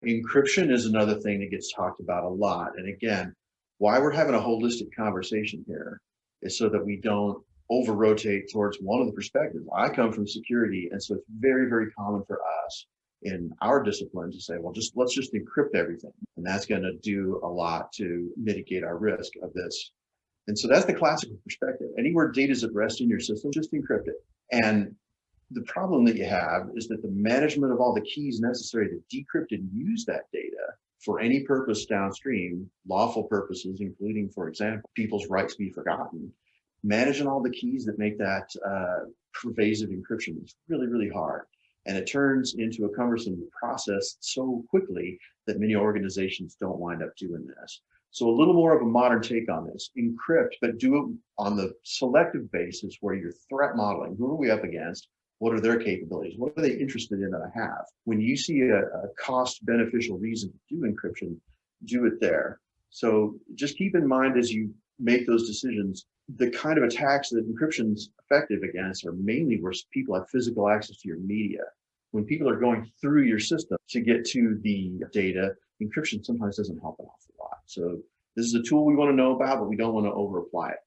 Encryption is another thing that gets talked about a lot. And again, why we're having a holistic conversation here is so that we don't over rotate towards one of the perspectives. I come from security, and so it's very, very common for us in our discipline to say, well, let's just encrypt everything. And that's going to do a lot to mitigate our risk of this. And so that's the classical perspective. Anywhere data is at rest in your system, just encrypt it. And the problem that you have is that the management of all the keys necessary to decrypt and use that data for any purpose downstream, lawful purposes, including, for example, people's rights be forgotten, managing all the keys that make that pervasive encryption is really, really hard. And it turns into a cumbersome process so quickly that many organizations don't wind up doing this. So a little more of a modern take on this: encrypt, but do it on the selective basis where you're threat modeling. Who are we up against? What are their capabilities? What are they interested in that I have? When you see a cost beneficial reason to do encryption, do it there. So just keep in mind as you make those decisions, the kind of attacks that encryption's effective against are mainly where people have physical access to your media. When people are going through your system to get to the data, encryption sometimes doesn't help an awful lot. So this is a tool we want to know about, but we don't want to over apply it.